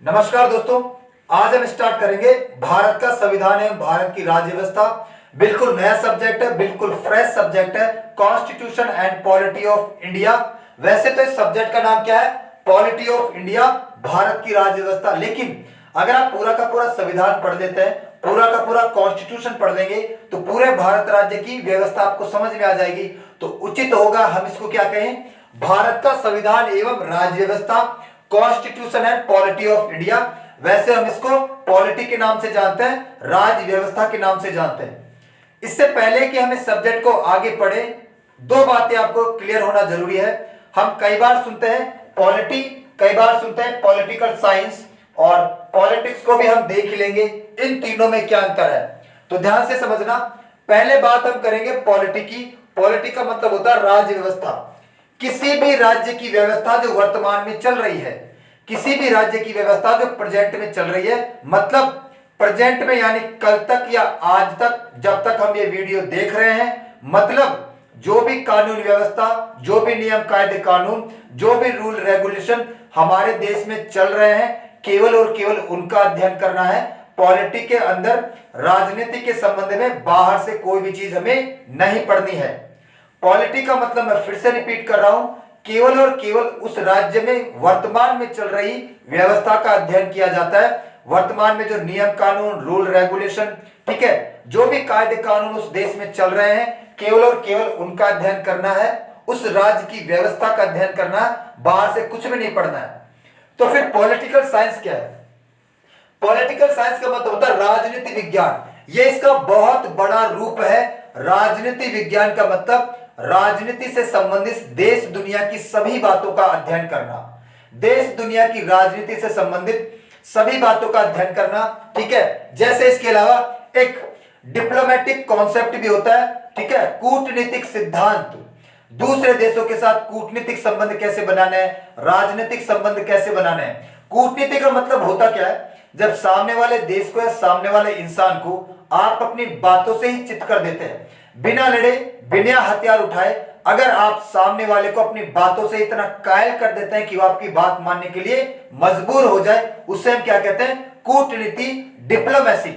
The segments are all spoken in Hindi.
नमस्कार दोस्तों, आज हम स्टार्ट करेंगे भारत का संविधान एवं भारत की राज्य व्यवस्था। बिल्कुल नया सब्जेक्ट है, बिल्कुल फ्रेश सब्जेक्ट है, constitution and polity of India. वैसे तो इस सब्जेक्ट का नाम क्या है? पॉलिटी ऑफ इंडिया, भारत की राज्य व्यवस्था। लेकिन अगर आप पूरा का पूरा संविधान पढ़ लेते हैं, पूरा का पूरा कॉन्स्टिट्यूशन पढ़ लेंगे, तो पूरे भारत राज्य की व्यवस्था आपको समझ में आ जाएगी। तो उचित होगा हम इसको क्या कहें? भारत का संविधान एवं राज्य व्यवस्था, constitution and polity of India. वैसे हम इसको पॉलिटी के नाम से जानते हैं, राज्य व्यवस्था के नाम से जानते हैं। इससे पहले कि हम इस सब्जेक्ट को आगे पढ़े, दो बातें आपको क्लियर होना जरूरी है। हम कई बार सुनते हैं पॉलिटी, कई बार सुनते हैं पॉलिटिकल साइंस, और पॉलिटिक्स को भी हम देख ही लेंगे इन तीनों में क्या अंतर है। तो ध्यान से समझना। पहले बात हम करेंगे पॉलिटी की। पॉलिटी का मतलब होता है राज्य व्यवस्था। किसी भी राज्य की व्यवस्था जो वर्तमान में चल रही है, किसी भी राज्य की व्यवस्था जो प्रेजेंट में चल रही है, मतलब प्रेजेंट में यानी कल तक या आज तक, जब तक हम ये वीडियो देख रहे हैं, मतलब जो भी कानून व्यवस्था, जो भी नियम कायदे कानून, जो भी रूल रेगुलेशन हमारे देश में चल रहे हैं, केवल और केवल उनका अध्ययन करना है। पॉलिटी के अंदर राजनीति के संबंध में बाहर से कोई भी चीज हमें नहीं पढ़नी है। पॉलिटी का मतलब मैं फिर से रिपीट कर रहा हूं, केवल और केवल उस राज्य में वर्तमान में चल रही व्यवस्था का अध्ययन किया जाता है। वर्तमान में जो नियम कानून, रूल रेगुलेशन, ठीक है, जो भी कायदे कानून उस देश में चल रहे हैं, केवल और केवल उनका अध्ययन करना है। उस राज्य की व्यवस्था का अध्ययन करना है, बाहर से कुछ भी नहीं पढ़ना है। तो फिर पॉलिटिकल साइंस क्या है? पॉलिटिकल साइंस का मतलब होता है राजनीति विज्ञान। ये इसका बहुत बड़ा रूप है। राजनीति विज्ञान का मतलब राजनीति से संबंधित देश दुनिया की सभी बातों का अध्ययन करना, देश दुनिया की राजनीति से संबंधित सभी बातों का अध्ययन करना, ठीक है। जैसे इसके अलावा एक डिप्लोमेटिक कॉन्सेप्ट भी होता है, ठीक है, कूटनीतिक सिद्धांत। दूसरे देशों के साथ कूटनीतिक संबंध कैसे बनाने हैं, राजनीतिक संबंध कैसे बनाने हैं। कूटनीति का मतलब होता क्या है? जब सामने वाले देश को या सामने वाले इंसान को आप अपनी बातों से ही चित कर देते हैं, बिना लड़े, बिना हथियार उठाए, अगर आप सामने वाले को अपनी बातों से इतना कायल कर देते हैं कि वो आपकी बात मानने के लिए मजबूर हो जाए, उससे हम क्या कहते हैं? कूटनीति, डिप्लोमेसी।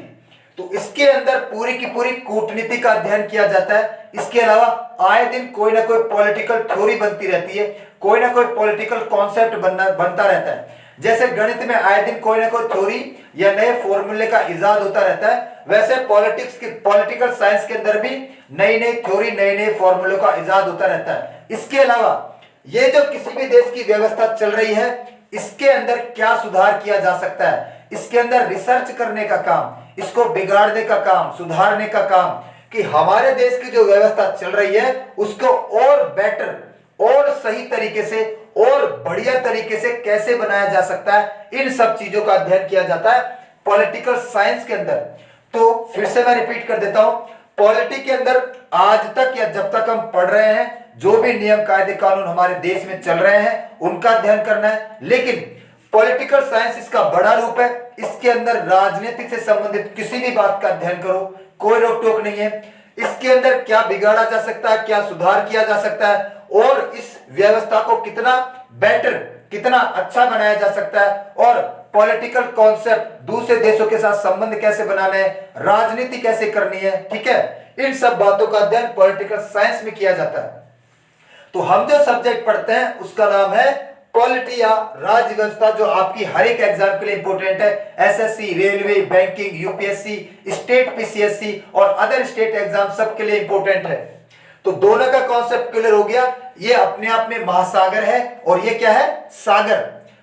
तो इसके अंदर पूरी की पूरी कूटनीति का अध्ययन किया जाता है। इसके अलावा आए दिन कोई ना कोई पॉलिटिकल थ्योरी बनती रहती है, कोई ना कोई पॉलिटिकल कॉन्सेप्ट बनता रहता है। जैसे गणित में आए दिन कोई ना कोई थ्योरी या नए फॉर्मूले का इजाद होता रहता है, वैसे पॉलिटिकल साइंस के अंदर भी नई नई थ्योरी, नए नए फॉर्मूलों का इजाद होता रहता है। इसके अलावा ये जो किसी भी देश की व्यवस्था चल रही है, इसके अंदर क्या सुधार किया जा सकता है, इसके अंदर रिसर्च करने का काम, इसको बिगाड़ने का काम, सुधारने का काम, कि हमारे देश की जो व्यवस्था चल रही है उसको और बेटर और सही तरीके से और बढ़िया तरीके से कैसे बनाया जा सकता है, इन सब चीजों का अध्ययन किया जाता है पॉलिटिकल साइंस के अंदर। तो फिर से मैं रिपीट कर देता हूं, पॉलिटी के अंदर आज तक या जब तक हम पढ़ रहे हैं, जो भी नियम कायदे कानून हमारे देश में चल रहे हैं, उनका अध्ययन करना है। लेकिन पॉलिटिकल साइंस इसका बड़ा रूप है। इसके अंदर राजनीति से संबंधित किसी भी बात का अध्ययन करो, कोई रोक टोक नहीं है। इसके अंदर क्या बिगाड़ा जा सकता है, क्या सुधार किया जा सकता है, और इस व्यवस्था को कितना बेटर, कितना अच्छा बनाया जा सकता है, और पॉलिटिकल कॉन्सेप्ट, दूसरे देशों के साथ संबंध कैसे बनाने हैं, राजनीति कैसे करनी है, ठीक है, इन सब बातों का अध्ययन पॉलिटिकल साइंस में किया जाता है। तो हम जो सब्जेक्ट पढ़ते हैं उसका नाम है पॉलिटी या राज्य व्यवस्था, जो आपकी हर एक एग्जाम के लिए इंपॉर्टेंट है। SSC, railway, banking, UPSC, state PCSC और अदर स्टेट एग्जाम सबके लिए इंपॉर्टेंट है। तो दोनों का कॉन्सेप्ट क्लियर हो गया। ये अपने आप में महासागर है और ये क्या है? सागर।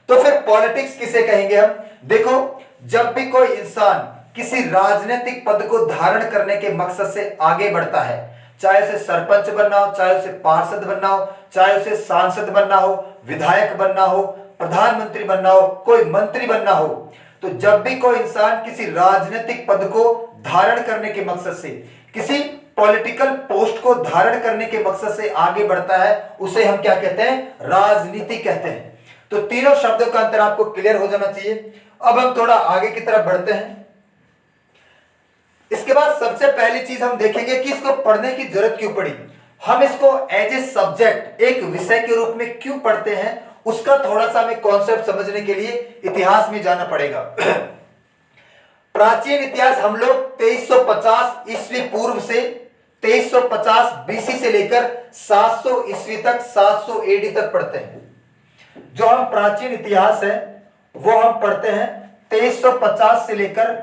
तो फिर पॉलिटिक्स किसे कहेंगे हम? देखो, जब भी कोई इंसान किसी राजनीतिक पद को धारण करने के मकसद से आगे बढ़ता है, चाहे उसे सरपंच बनना हो, चाहे उसे पार्षद बनना हो, चाहे उसे सांसद बनना हो, विधायक बनना हो, प्रधानमंत्री बनना हो, कोई मंत्री बनना हो, तो जब भी कोई इंसान किसी राजनीतिक पद को धारण करने के मकसद से, किसी पॉलिटिकल पोस्ट को धारण करने के मकसद से आगे बढ़ता है, उसे हम क्या कहते हैं? राजनीति कहते हैं। तो तीनों शब्दों का अंतर आपको क्लियर हो जाना चाहिए। अब हम थोड़ा आगे की तरफ बढ़ते हैं। इसके बाद सबसे पहली चीज हम देखेंगे कि इसको पढ़ने की जरूरत क्यों पड़ी, हम इसको एज ए सब्जेक्ट, एक विषय के रूप में क्यों पढ़ते हैं, उसका थोड़ा सा हमें कॉन्सेप्ट समझने के लिए इतिहास में जाना पड़ेगा। प्राचीन इतिहास हम लोग 2350 ईस्वी पूर्व से 2350 बीसी से लेकर 700 ईस्वी तक 700 एडी तक पढ़ते हैं। जो हम प्राचीन इतिहास है वो हम पढ़ते हैं 2350 से लेकर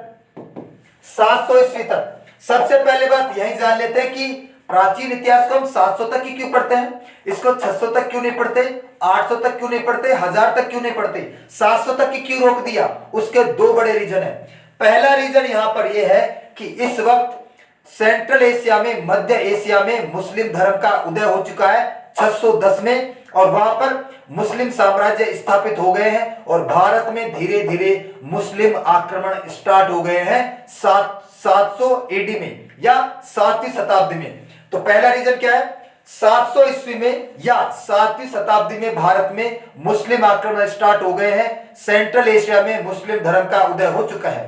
700 ईस्वी तक। सबसे पहले बात यही जान लेते हैं कि प्राचीन इतिहास को हम 700 तक ही क्यों पढ़ते हैं, इसको 600 तक क्यों नहीं पढ़ते, 800 तक क्यों नहीं पढ़ते, 1000 तक क्यों नहीं पढ़ते, 700 तक ही क्यों रोक दिया। उसके दो बड़े रीजन है। पहला रीजन यहां पर यह है कि इस वक्त सेंट्रल एशिया में, मध्य एशिया में मुस्लिम धर्म का उदय हो चुका है 610 में, और वहां पर मुस्लिम साम्राज्य स्थापित हो गए हैं और भारत में धीरे धीरे मुस्लिम आक्रमण स्टार्ट हो गए हैं 700 एडी में या 7वीं शताब्दी में। तो पहला रीजन क्या है, 700 ईस्वी में या 7वीं शताब्दी में भारत में मुस्लिम आक्रमण स्टार्ट हो गए हैं, सेंट्रल एशिया में मुस्लिम धर्म का उदय हो चुका है।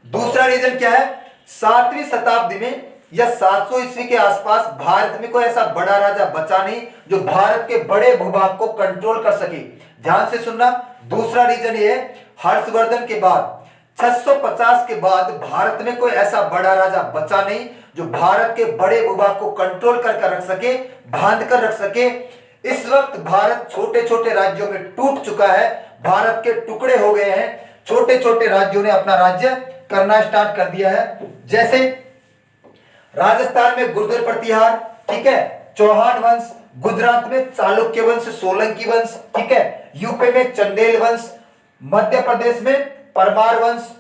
दूसरा रीजन क्या है, 7वीं शताब्दी में या 700 ईस्वी के आसपास भारत में कोई ऐसा बड़ा राजा बचा नहीं जो भारत के बड़े भूभाग को कंट्रोल कर सके। ध्यान से सुनना, दूसरा रीजन ये है, हर्षवर्धन के बाद 650 के बाद भारत में कोई ऐसा बड़ा राजा बचा नहीं जो भारत के बड़े भूभाग को कंट्रोल कर रख सके, बांध कर रख सके। इस वक्त भारत छोटे छोटे राज्यों में टूट चुका है, भारत के टुकड़े हो गए हैं, छोटे छोटे राज्यों ने अपना राज्य करना स्टार्ट कर दिया है। जैसे राजस्थान में गुर्जर प्रतिहार, ठीक है, चौहान वंश, गुजरात में चालुक्य वंश, सोलंकी वंश, ठीक है, यूपी में चंदेल वंश, मध्य प्रदेश में परमार वंश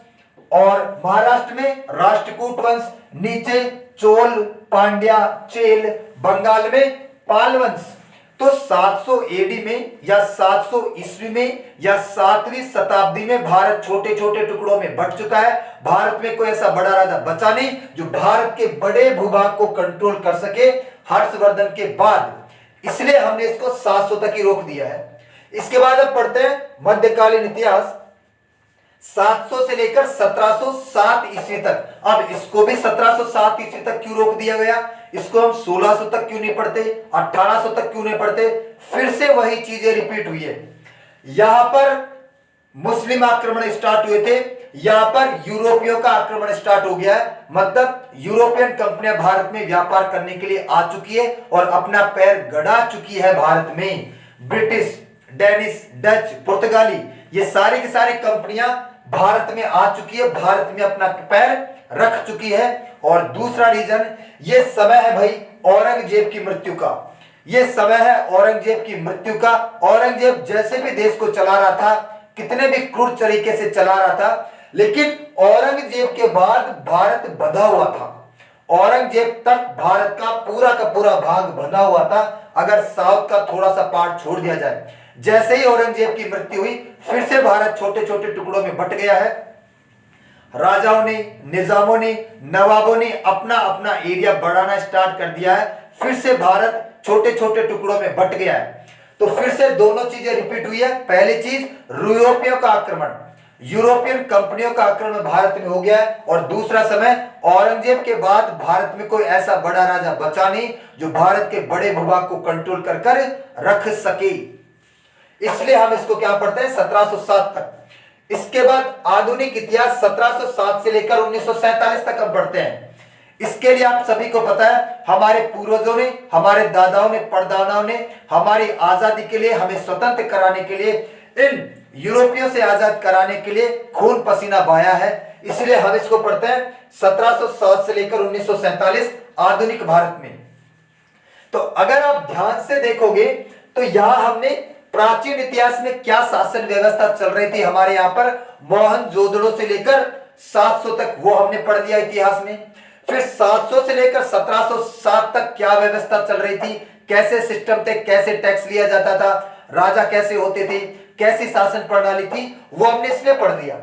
और महाराष्ट्र में राष्ट्रकूट वंश, नीचे चोल, पांड्या, चेल, बंगाल में पाल वंश। तो 700 एडी में या 700 ईस्वी में या 7वीं शताब्दी में भारत छोटे छोटे टुकड़ों में बंट चुका है। भारत में कोई ऐसा बड़ा राजा बचा नहीं जो भारत के बड़े भूभाग को कंट्रोल कर सके हर्षवर्धन के बाद, इसलिए हमने इसको 700 तक ही रोक दिया है। इसके बाद अब पढ़ते हैं मध्यकालीन इतिहास 700 से लेकर 1707 ईस्वी तक। अब इसको भी 1707 ईस्वी तक क्यों रोक दिया गया, इसको हम 1600 तक क्यों नहीं पढ़ते, 1800 तक क्यों नहीं पढ़ते। फिर से वही चीजें रिपीट हुई है। यहां पर मुस्लिम आक्रमण स्टार्ट हुए थे, यहां पर यूरोपियों का आक्रमण स्टार्ट हो गया है। मतलब यूरोपियन कंपनियां भारत में व्यापार करने के लिए आ चुकी है और अपना पैर गड़ा चुकी है भारत में। ब्रिटिश, डेनिश, डच, पुर्तगाली, ये सारी की सारी कंपनियां भारत में आ चुकी है, भारत में अपना पैर रख चुकी है। और दूसरा रीजन, ये समय है भाई औरंगजेब की मृत्यु का, ये समय है औरंगजेब की मृत्यु का। औरंगजेब जैसे भी देश को चला रहा था, कितने भी क्रूर तरीके से चला रहा था, लेकिन औरंगजेब के बाद भारत बंधा हुआ था। औरंगजेब तक भारत का पूरा भाग बंधा हुआ था, अगर साउथ का थोड़ा सा पार्ट छोड़ दिया जाए। जैसे ही औरंगजेब की मृत्यु हुई, फिर से भारत छोटे छोटे टुकड़ों में बंट गया है। राजाओं ने, निजामों ने, नवाबों ने अपना अपना एरिया बढ़ाना स्टार्ट कर दिया है। फिर से भारत छोटे छोटे टुकड़ों में बंट गया है। तो फिर से दोनों चीजें रिपीट हुई है। पहली चीज यूरोपियों का आक्रमण, यूरोपियन कंपनियों का आक्रमण भारत में हो गया है। और दूसरा समय औरंगजेब के बाद भारत में कोई ऐसा बड़ा राजा बचा नहीं जो भारत के बड़े भूभाग को कंट्रोल कर रख सके। इसलिए हम इसको क्या पढ़ते हैं 1707 तक। इसके बाद आधुनिक इतिहास 1707 से लेकर 1947 तक हम पढ़ते हैं। इसके लिए आप सभी को पता है, हमारे पूर्वजों ने, हमारे दादाओं ने, परदादाओं ने हमारी आजादी के लिए, हमें स्वतंत्र कराने के लिए, इन यूरोपियों से आजाद कराने के लिए खून पसीना बहाया है। इसलिए हम इसको पढ़ते हैं 1707 से लेकर 1947 आधुनिक भारत में। तो अगर आप ध्यान से देखोगे तो यहां हमने प्राचीन इतिहास में क्या शासन व्यवस्था चल रही थी हमारे यहाँ पर, मोहनजोदड़ो से लेकर 700 तक वो हमने पढ़ लिया इतिहास में। फिर 700 से लेकर 1707 तक क्या व्यवस्था चल रही थी, कैसे सिस्टम थे, कैसे टैक्स लिया जाता था, राजा कैसे होते थे, कैसी शासन प्रणाली थी, वो हमने इसलिए पढ़ दिया।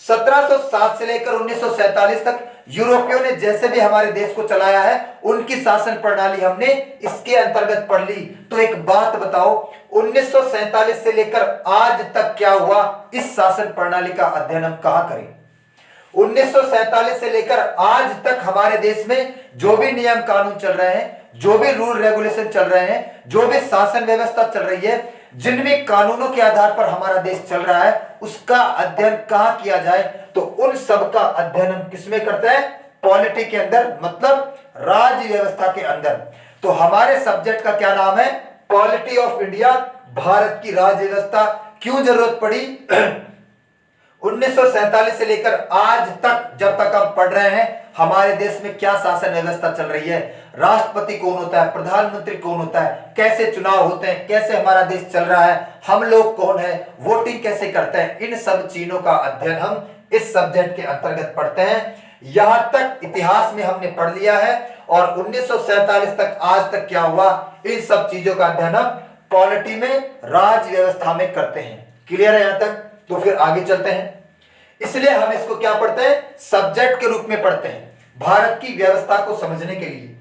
1707 से लेकर 1947 तक यूरोपियों ने जैसे भी हमारे देश को चलाया है, उनकी शासन प्रणाली हमने इसके अंतर्गत पढ़ ली। तो एक बात बताओ, 1947 से लेकर आज तक क्या हुआ, इस शासन प्रणाली का अध्ययन हम कहां करें। 1947 से लेकर आज तक हमारे देश में जो भी नियम कानून चल रहे हैं, जो भी रूल रेगुलेशन चल रहे हैं, जो भी शासन व्यवस्था चल रही है, जिन भी कानूनों के आधार पर हमारा देश चल रहा है, उसका अध्ययन कहां किया जाए? तो उन सब का अध्ययन हम किसमें करते हैं? पॉलिटी के अंदर, मतलब राज्य व्यवस्था के अंदर। तो हमारे सब्जेक्ट का क्या नाम है? पॉलिटी ऑफ इंडिया, भारत की राज्य व्यवस्था। क्यों जरूरत पड़ी? 1947 से लेकर आज तक जब तक हम पढ़ रहे हैं, हमारे देश में क्या शासन व्यवस्था चल रही है, राष्ट्रपति कौन होता है, प्रधानमंत्री कौन होता है, कैसे चुनाव होते हैं, कैसे हमारा देश चल रहा है, हम लोग कौन है, वोटिंग कैसे करते हैं, इन सब चीजों का अध्ययन हम इस सब्जेक्ट के अंतर्गत पढ़ते हैं। यहां तक इतिहास में हमने पढ़ लिया है और 1947 तक आज तक क्या हुआ, इन सब चीजों का अध्ययन हम पॉलिटी में, राज्य व्यवस्था में करते हैं। क्लियर है यहां तक? तो फिर आगे चलते हैं। इसलिए हम इसको क्या पढ़ते हैं? सब्जेक्ट के रूप में पढ़ते हैं, भारत की व्यवस्था को समझने के लिए।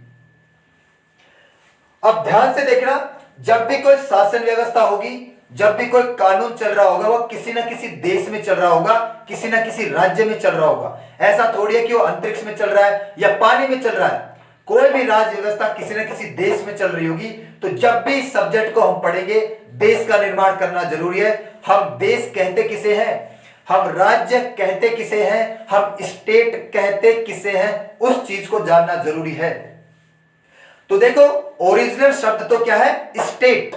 अब ध्यान से देखना, जब भी कोई शासन व्यवस्था होगी, जब भी कोई कानून चल रहा होगा, वो किसी ना किसी देश में चल रहा होगा, किसी ना किसी राज्य में चल रहा होगा। ऐसा थोड़ी है कि वो अंतरिक्ष में चल रहा है या पानी में चल रहा है। कोई भी राज्य व्यवस्था किसी न किसी देश में चल रही होगी। तो जब भी इस सब्जेक्ट को हम पढ़ेंगे, देश का निर्माण करना जरूरी है। हम देश कहते किसे हैं, हम राज्य कहते किसे हैं, हम स्टेट कहते किसे हैं, उस चीज को जानना जरूरी है। तो देखो, ओरिजिनल शब्द तो क्या है? स्टेट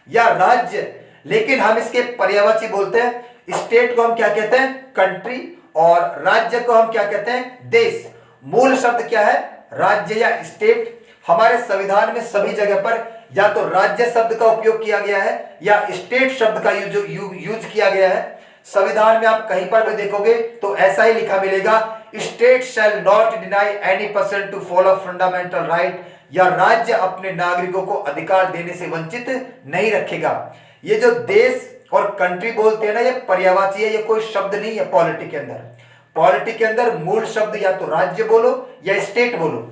या राज्य, लेकिन हम इसके पर्यायवाची बोलते हैं। स्टेट को हम क्या कहते हैं? कंट्री। और राज्य को हम क्या कहते हैं? देश। मूल शब्द क्या है? राज्य या स्टेट। हमारे संविधान में सभी जगह पर या तो राज्य शब्द का उपयोग किया गया है या स्टेट शब्द का यूज किया गया है। संविधान में आप कहीं पर भी देखोगे तो ऐसा ही लिखा मिलेगा, state shall not deny any person to follow fundamental right, या राज्य अपने नागरिकों को अधिकार देने से वंचित नहीं रखेगा। ये जो देश और कंट्री बोलते हैं ना, ये पर्यायवाची है, ये कोई शब्द नहीं है पॉलिटी के अंदर। पॉलिटी के अंदर मूल शब्द या तो राज्य बोलो या स्टेट बोलो।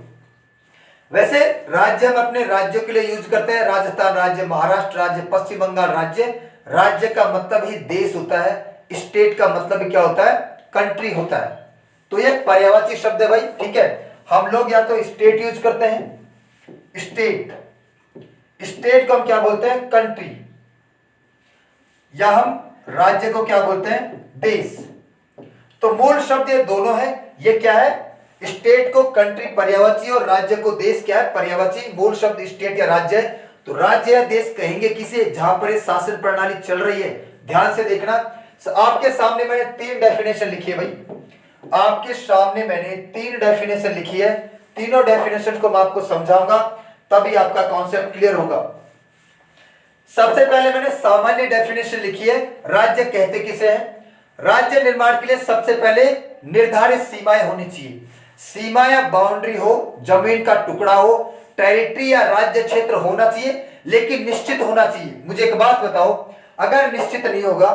वैसे राज्य हम अपने राज्यों के लिए यूज करते हैं, राजस्थान राज्य, महाराष्ट्र राज्य, पश्चिम बंगाल राज्य। राज्य का मतलब ही देश होता है, स्टेट का मतलब क्या होता है? कंट्री होता है। तो ये पर्यायवाची शब्द है भाई, ठीक है। हम लोग या तो स्टेट यूज करते हैं, स्टेट, स्टेट को हम क्या बोलते हैं? कंट्री, या हम राज्य को क्या बोलते हैं? देश। तो मूल शब्द ये दोनों है। ये क्या है? स्टेट को कंट्री पर्यायवाची और राज्य को देश क्या है? पर्यायवाची। मूल शब्द स्टेट या राज्य है। तो राज्य या देश कहेंगे किसे? जहां पर शासन प्रणाली चल रही है। ध्यान से देखना, आपके सामने मैंने 3 डेफिनेशन लिखी है भाई, आपके सामने मैंने 3 डेफिनेशन लिखी है। तीनों डेफिनेशन को मैं आपको समझाऊंगा, तभी आपका कॉन्सेप्ट क्लियर होगा। सबसे पहले मैंने सामान्य डेफिनेशन लिखी है, राज्य कहते किसे हैं? राज्य निर्माण के लिए सबसे पहले निर्धारित सीमाएं होनी चाहिए। सीमा या बाउंड्री हो, जमीन का टुकड़ा हो, टेरिटरी या राज्य क्षेत्र होना चाहिए, लेकिन निश्चित होना चाहिए। मुझे एक बात बताओ, अगर निश्चित नहीं होगा,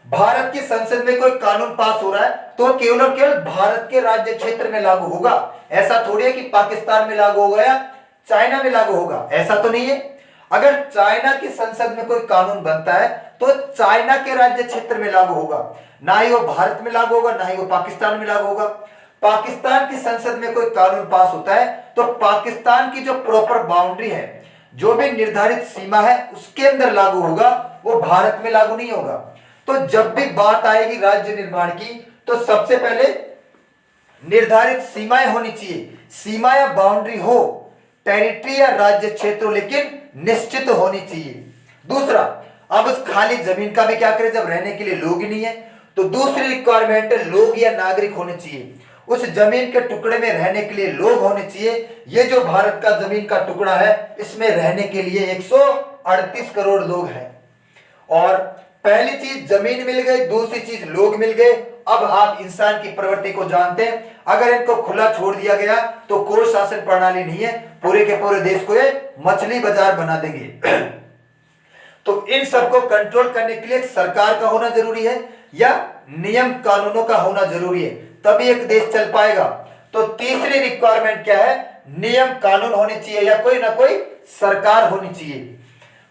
भारत की संसद में कोई कानून पास हो रहा है तो केवल और केवल भारत के राज्य क्षेत्र में लागू होगा। ऐसा थोड़ी है कि पाकिस्तान में लागू होगा या चाइना में लागू होगा, ऐसा तो नहीं है। अगर चाइना की संसद में कोई कानून बनता है तो चाइना के राज्य क्षेत्र में लागू होगा, ना ही वो भारत में लागू होगा, ना ही वो पाकिस्तान में लागू होगा। पाकिस्तान की संसद में कोई कानून पास होता है तो पाकिस्तान की जो प्रॉपर बाउंड्री है, जो भी निर्धारित सीमा है, उसके अंदर लागू होगा, वो भारत में लागू नहीं होगा। तो जब भी बात आएगी राज्य निर्माण की, तो सबसे पहले निर्धारित सीमाएं होनी चाहिए। सीमा या बाउंड्री हो, टेरिटरी या राज्य क्षेत्र, लेकिन निश्चित होनी चाहिए। दूसरा, अब उस खाली जमीन का भी क्या करें जब रहने के लिए लोग ही नहीं है? तो दूसरी रिक्वायरमेंट है, लोग या नागरिक होने चाहिए। उस जमीन के टुकड़े में रहने के लिए लोग होने चाहिए। ये जो भारत का जमीन का टुकड़ा है, इसमें रहने के लिए 138 करोड़ लोग हैं। और पहली चीज जमीन मिल गई, दूसरी चीज लोग मिल गए। अब आप इंसान की प्रवृत्ति को जानते हैं, अगर इनको खुला छोड़ दिया गया तो कोई शासन प्रणाली नहीं है, पूरे के पूरे देश को ये मछली बाजार बना देंगे। तो इन सबको कंट्रोल करने के लिए सरकार का होना जरूरी है या नियम कानूनों का होना जरूरी है, तभी एक देश चल पाएगा। तो तीसरी रिक्वायरमेंट क्या है? नियम कानून होने चाहिए या कोई ना कोई सरकार होनी चाहिए।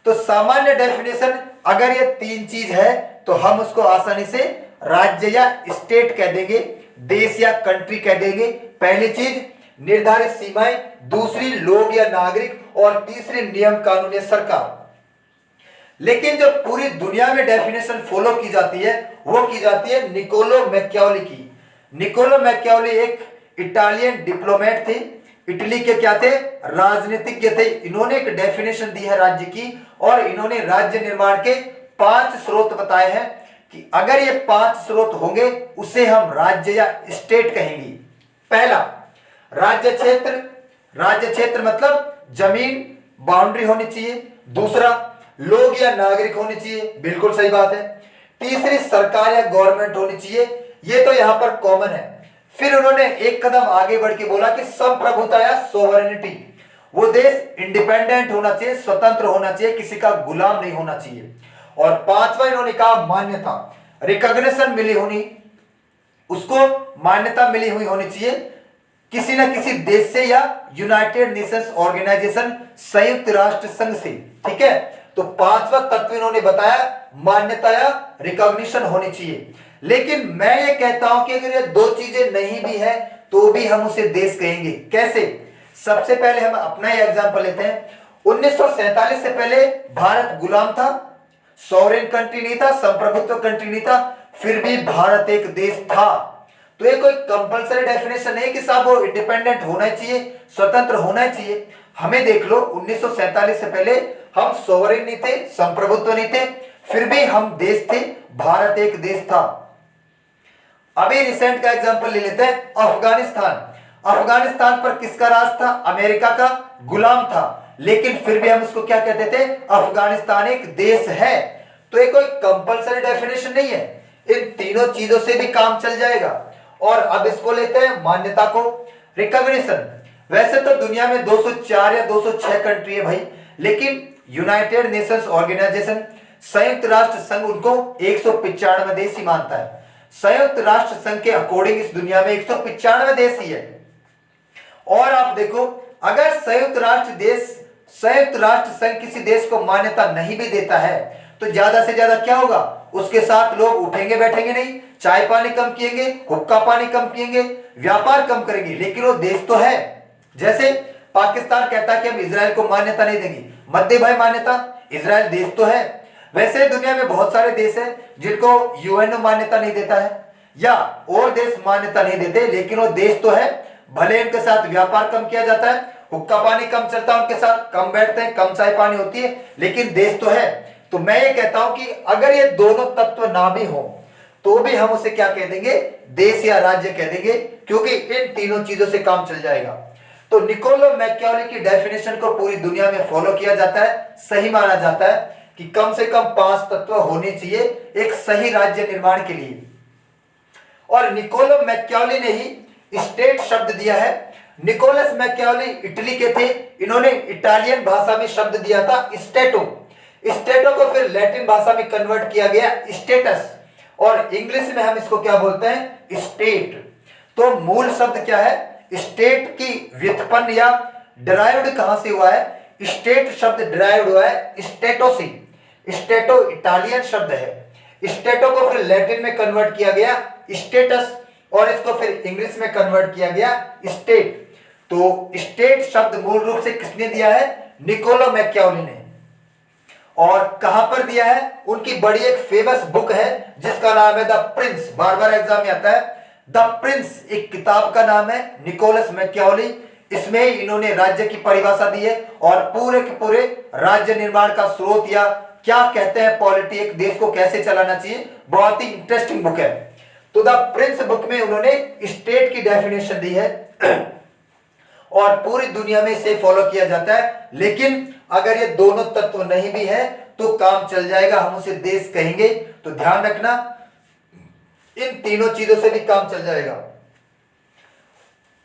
तो सामान्य डेफिनेशन, अगर ये 3 चीज है तो हम उसको आसानी से राज्य या स्टेट कह देंगे, देश या कंट्री कह देंगे। पहली चीज निर्धारित सीमाएं, दूसरी लोग या नागरिक, और तीसरी नियम कानून या सरकार। लेकिन जो पूरी दुनिया में डेफिनेशन फॉलो की जाती है वो की जाती है निकोलो मैकियावेली की। निकोलो मैकियावेली एक इटालियन डिप्लोमेट थे, इटली के क्या थे, राजनीतिज्ञ थे। इन्होंने एक डेफिनेशन दी है राज्य की और इन्होंने राज्य निर्माण के 5 स्रोत बताए हैं कि अगर ये 5 स्रोत होंगे उसे हम राज्य या स्टेट कहेंगे। पहला, राज्य क्षेत्र। राज्य क्षेत्र मतलब जमीन, बाउंड्री होनी चाहिए। दूसरा, लोग या नागरिक होने चाहिए, बिल्कुल सही बात है। तीसरी, सरकार या गवर्नमेंट होनी चाहिए, ये तो यहां पर कॉमन है। फिर उन्होंने एक कदम आगे बढ़ के बोला कि संप्रभुता या सोवरेनिटी, वो देश इंडिपेंडेंट होना चाहिए, स्वतंत्र होना चाहिए, किसी का गुलाम नहीं होना चाहिए। और पांचवा इन्होंने कहा मान्यता, रिकॉग्निशन मिली होनी, उसको मान्यता मिली हुई होनी चाहिए किसी न किसी देश से या यूनाइटेड नेशंस ऑर्गेनाइजेशन, संयुक्त राष्ट्र संघ से। ठीक है, तो पांचवा तत्व इन्होंने बताया मान्यता या रिकॉग्निशन होनी चाहिए। लेकिन मैं ये कहता हूं कि अगर ये दो चीजें नहीं भी है तो भी हम उसे देश कहेंगे। कैसे? सबसे पहले हम अपना ही एग्जांपल लेते हैं। 1947 से पहले भारत गुलाम था, सॉवरेन कंट्री नहीं था, संप्रभुत्व कंट्री नहीं था, फिर भी भारत एक देश था। तो ये कोई कंपलसरी डेफिनेशन नहीं कि साहब वो इंडिपेंडेंट होना चाहिए, स्वतंत्र होना चाहिए। हमें देख लो 1947 से पहले हम सॉवरेन नहीं थे, संप्रभुत्व नहीं थे, फिर भी हम देश थे, भारत एक देश था। अभी रिसेंट का एग्जांपल ले लेते हैं, अफगानिस्तान। अफगानिस्तान पर किसका राज था? अमेरिका का गुलाम था, लेकिन फिर भी हम उसको क्या कहते थे? अफगानिस्तान एक देश है। तो ये कोई कंपलसरी डेफिनेशन नहीं है, इन तीनों चीजों से भी काम चल जाएगा। और अब इसको लेते हैं मान्यता को, रिकॉग्निशन। वैसे तो दुनिया में 204 या 206 कंट्री है भाई, लेकिन यूनाइटेड नेशंस ऑर्गेनाइजेशन, संयुक्त राष्ट्र संघ उनको 195 देश ही मानता है। संयुक्त राष्ट्र संघ के अकॉर्डिंग इस दुनिया में 195 देश ही है। और आप देखो, अगर संयुक्त राष्ट्र संघ किसी देश को मान्यता नहीं भी देता है तो ज्यादा से ज्यादा क्या होगा? उसके साथ लोग उठेंगे बैठेंगे नहीं, चाय पानी कम पिएंगे, हुक्का पानी कम पिएंगे, व्यापार कम करेंगे, लेकिन वो देश तो है। जैसे पाकिस्तान कहता है कि हम इजराइल को मान्यता नहीं देंगे, मत दे भाई मान्यता, इजराइल देश तो है। वैसे दुनिया में बहुत सारे देश हैं जिनको यूएनओ मान्यता नहीं देता है या और देश मान्यता नहीं देते, लेकिन वो देश तो है। भले इनके साथ व्यापार कम किया जाता है, हुक्का पानी कम चलता है, उनके साथ कम बैठते हैं, कम चाय पानी होती है, लेकिन देश तो है। तो मैं ये कहता हूं कि अगर ये दोनों तत्व ना भी हो तो भी हम उसे क्या कह देंगे? देश या राज्य कह देंगे, क्योंकि इन तीनों चीजों से काम चल जाएगा। तो निकोलो मैकियावेली की डेफिनेशन को पूरी दुनिया में फॉलो किया जाता है, सही माना जाता है कि कम से कम 5 तत्व होने चाहिए एक सही राज्य निर्माण के लिए। और निकोलो मैकियावेली ने ही स्टेट शब्द दिया है। निकोलस मैकियावेली इटली के थे, इन्होंने इटालियन भाषा में शब्द दिया था स्टेटो। स्टेटो को फिर लैटिन भाषा में कन्वर्ट किया गया स्टेटस, और इंग्लिश में हम इसको क्या बोलते हैं? स्टेट। तो मूल शब्द क्या है? स्टेट की व्युत्पन्न या डिराइव्ड कहां से हुआ है? स्टेट शब्द डिराइव्ड हुआ है स्टेटो से। स्टेटो इटालियन शब्द है, स्टेटो को फिर लैटिन में कन्वर्ट किया गया स्टेटस, और इसको फिर इंग्लिश में कन्वर्ट किया गया स्टेट। तो स्टेट शब्द मूल रूप से किसने दिया है? निकोलो मैकियावेली ने। और कहां पर दिया है? उनकी बड़ी एक फेमस बुक है जिसका नाम है the Prince. Bar bar exam में आता है द प्रिंस, एक किताब का नाम है निकोलस मैकियावेली। इसमें इन्होंने राज्य की परिभाषा दी है और पूरे के पूरे राज्य निर्माण का स्रोत या क्या कहते हैं पॉलिटी, एक देश को कैसे चलाना चाहिए, बहुत ही इंटरेस्टिंग बुक है। तो द प्रिंस बुक में उन्होंने स्टेट की डेफिनेशन दी है और पूरी दुनिया में इसे फॉलो किया जाता है। लेकिन अगर ये दोनों तत्व नहीं भी है तो काम चल जाएगा, हम उसे देश कहेंगे। तो ध्यान रखना, इन तीनों चीजों से भी काम चल जाएगा।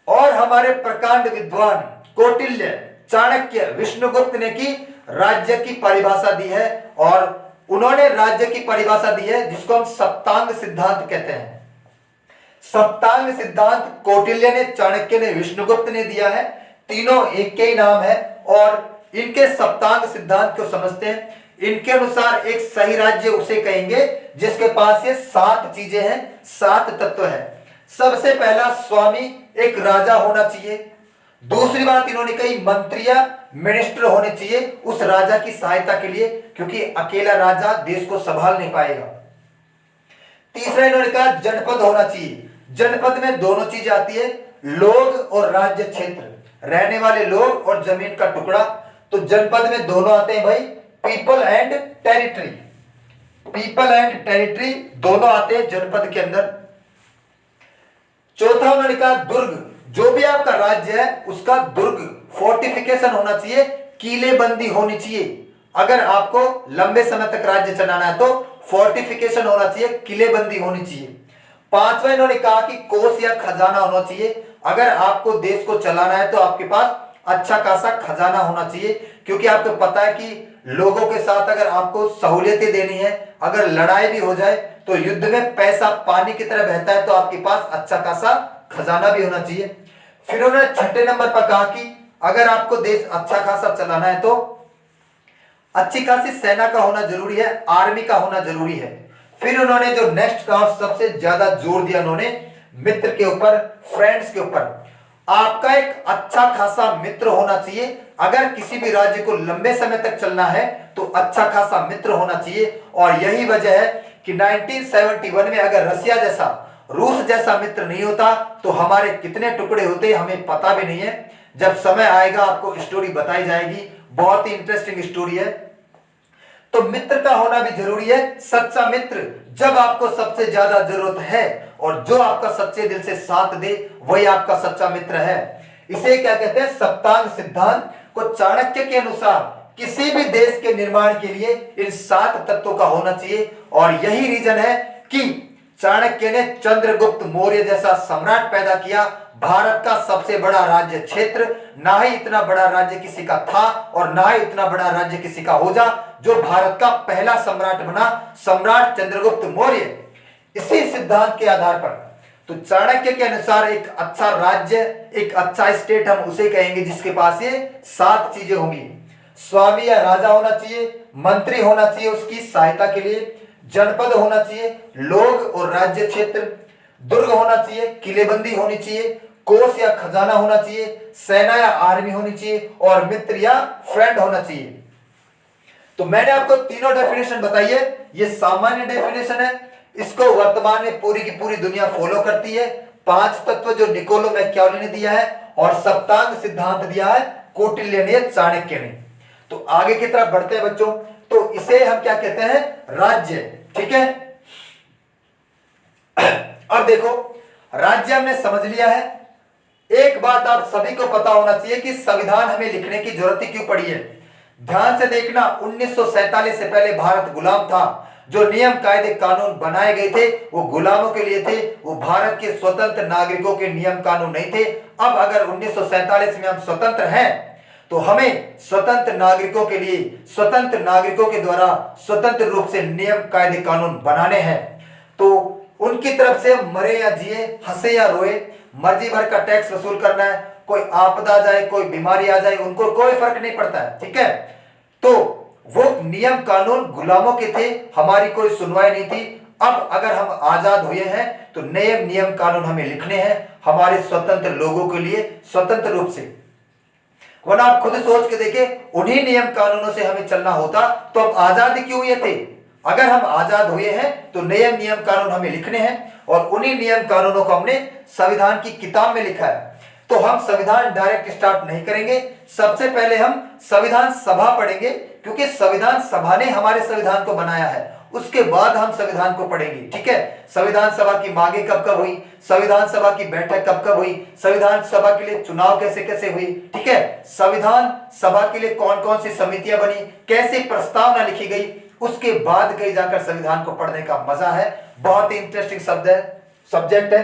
और हमारे प्रकांड विद्वान कौटिल्य, चाणक्य, विष्णुगुप्त ने की राज्य की परिभाषा दी है, और उन्होंने राज्य की परिभाषा दी है जिसको हम सप्तांग सिद्धांत कहते हैं। सप्तांग सिद्धांत कौटिल्य ने, चाणक्य ने, विष्णुगुप्त ने दिया है। तीनों एक के ही नाम है और इनके सप्तांग सिद्धांत को समझते हैं। इनके अनुसार एक सही राज्य उसे कहेंगे जिसके पास ये 7 चीजें हैं, 7 तत्व हैं। सबसे पहला, स्वामी, एक राजा होना चाहिए दूसरी बात इन्होंने कही मंत्री या मिनिस्टर होने चाहिए उस राजा की सहायता के लिए, क्योंकि अकेला राजा देश को संभाल नहीं पाएगा। तीसरा इन्होंने कहा जनपद होना चाहिए। जनपद में दोनों चीज आती है, लोग और राज्य क्षेत्र, रहने वाले लोग और जमीन का टुकड़ा। तो जनपद में दोनों आते हैं भाई, people and territory, people and territory दोनों आते हैं जनपद के अंदर। चौथा उन्होंने कहा दुर्ग, जो भी आपका राज्य है उसका दुर्ग फोर्टिफिकेशन होना चाहिए, किलेबंदी होनी चाहिए। अगर आपको लंबे समय तक राज्य चलाना है तो फोर्टिफिकेशन होना चाहिए, किलेबंदी होनी चाहिए। पांचवा इन्होंने कहा कि कोष या खजाना होना चाहिए। अगर आपको देश को चलाना है तो आपके पास अच्छा खासा खजाना होना चाहिए, क्योंकि आपको पता है कि लोगों के साथ अगर आपको सहूलियतें देनी है, अगर लड़ाई भी हो जाए तो युद्ध में पैसा पानी की तरह बहता है, तो आपके पास अच्छा खासा खजाना भी होना चाहिए। फिर उन्होंने छठे नंबर पर कहा कि अगर आपको देश अच्छा खासा चलाना है तो अच्छी खासी सेना का होना जरूरी है, आर्मी का होना जरूरी है। फिर उन्होंने जो नेक्स्ट का सबसे ज्यादा जोर दिया उन्होंने मित्र के ऊपर, फ्रेंड्स के ऊपर। आपका एक अच्छा खासा मित्र होना चाहिए। अगर किसी भी राज्य को लंबे समय तक चलना है तो अच्छा खासा मित्र होना चाहिए। और यही वजह है कि 1971 में अगर रसिया जैसा, रूस जैसा मित्र नहीं होता तो हमारे कितने टुकड़े होते हमें पता भी नहीं है। जब समय आएगा आपको स्टोरी बताई जाएगी, बहुत ही इंटरेस्टिंग स्टोरी है। तो मित्र का होना भी जरूरी है। सच्चा मित्र जब आपको सबसे ज्यादा जरूरत है और जो आपका सच्चे दिल से साथ दे, वही आपका सच्चा मित्र है। इसे क्या कहते हैं, सप्तांग सिद्धांत को चाणक्य के अनुसार किसी भी देश के निर्माण के लिए इन 7 तत्वों का होना चाहिए। और यही रीजन है कि चाणक्य ने चंद्रगुप्त मौर्य जैसा सम्राट पैदा किया। भारत का सबसे बड़ा राज्य क्षेत्र, ना ही इतना बड़ा राज्य किसी का था और ना ही इतना बड़ा राज्य किसी का हो जा, जो भारत का पहला सम्राट बना, सम्राट चंद्रगुप्त मौर्य। इसी सिद्धांत के आधार पर तो चाणक्य के अनुसार एक अच्छा राज्य, एक अच्छा स्टेट हम उसे कहेंगे जिसके पास ये 7 चीजें होंगी। स्वामी या राजा होना चाहिए, मंत्री होना चाहिए उसकी सहायता के लिए, जनपद होना चाहिए, लोग और राज्य क्षेत्र, दुर्ग होना चाहिए, किलेबंदी होनी चाहिए, कोष या खजाना होना चाहिए, सेना या आर्मी होनी चाहिए और मित्र या फ्रेंड होना चाहिए। तो मैंने आपको तीनों डेफिनेशन बताई है। ये सामान्य डेफिनेशन है, इसको वर्तमान में पूरी की पूरी दुनिया फॉलो करती है। 5 तत्व जो निकोलो मैकियावेली ने दिया है और सप्तांग सिद्धांत दिया है कौटिल्य ने, चाणक्य ने। तो आगे की तरफ बढ़ते हैं बच्चों। तो इसे हम क्या कहते हैं, राज्य। ठीक है, अब देखो राज्य हमने समझ लिया है। एक बात आप सभी को पता होना चाहिए कि संविधान हमें लिखने की जरूरत ही क्यों पड़ी है। ध्यान से देखना, 1947 से पहले भारत गुलाम था। जो नियम कायदे कानून बनाए गए थे वो गुलामों के लिए थे, वो भारत के स्वतंत्र नागरिकों के नियम कानून नहीं थे। अब अगर 1947 में हम स्वतंत्र हैं तो हमें स्वतंत्र नागरिकों के लिए, स्वतंत्र नागरिकों के द्वारा स्वतंत्र रूप से नियम कायदे कानून बनाने हैं। तो उनकी तरफ से मरे या जिए, हंसे या रोए, मर्जी भर का टैक्स वसूल करना है। कोई आपदा आ जाए, कोई बीमारी आ जाए, उनको कोई फर्क नहीं पड़ता है। ठीक है, तो वो नियम कानून गुलामों के थे, हमारी कोई सुनवाई नहीं थी। अब अगर हम आजाद हुए हैं तो नए नियम कानून हमें लिखने हैं हमारे स्वतंत्र लोगों के लिए, स्वतंत्र रूप से। वरना आप खुद सोच के देखें, उन्हीं नियम कानूनों से हमें चलना होता तो हम आजाद क्यों हुए थे। अगर हम आजाद हुए हैं तो नए नियम कानून हमें लिखने हैं और उन्हीं नियम कानूनों को हमने संविधान की किताब में लिखा है। तो हम संविधान डायरेक्ट स्टार्ट नहीं करेंगे, सबसे पहले हम संविधान सभा पढ़ेंगे, क्योंकि संविधान सभा ने हमारे संविधान को बनाया है। उसके बाद हम संविधान को पढ़ेंगे। ठीक है, संविधान सभा की मांगे कब कब हुई, संविधान सभा की बैठक कब कब हुई, संविधान सभा के लिए चुनाव कैसे कैसे हुई। ठीक है, संविधान सभा के लिए कौन कौन सी समितियां बनी, कैसे प्रस्तावना लिखी गई, उसके बाद कहीं जाकर संविधान को पढ़ने का मजा है। बहुत ही इंटरेस्टिंग शब्द है, सब्जेक्ट है।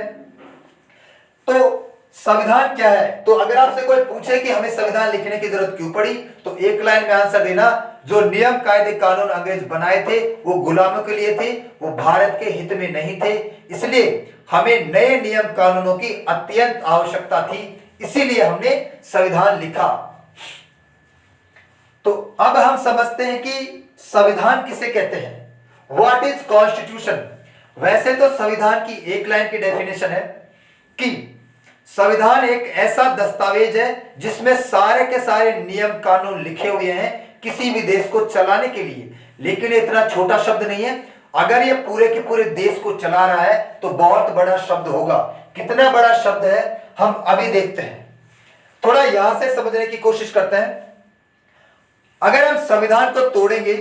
तो संविधान क्या है, तो अगर आपसे कोई पूछे कि हमें संविधान लिखने की जरूरत क्यों पड़ी, तो एक लाइन में आंसर देना, जो नियम कायदे कानून अंग्रेज बनाए थे वो गुलामों के लिए थे, वो भारत के हित में नहीं थे। इसलिए हमें नए नियम कानूनों की अत्यंत आवश्यकता थी, इसीलिए हमने संविधान लिखा। तो अब हम समझते हैं कि संविधान किसे कहते हैं, व्हाट इज कॉन्स्टिट्यूशन। वैसे तो संविधान की एक लाइन की डेफिनेशन है कि संविधान एक ऐसा दस्तावेज है जिसमें सारे के सारे नियम कानून लिखे हुए हैं किसी भी देश को चलाने के लिए। लेकिन इतना छोटा शब्द नहीं है, अगर ये पूरे के पूरे देश को चला रहा है तो बहुत बड़ा शब्द होगा। कितना बड़ा शब्द है हम अभी देखते हैं, थोड़ा यहां से समझने की कोशिश करते हैं। अगर हम संविधान को तोड़ेंगे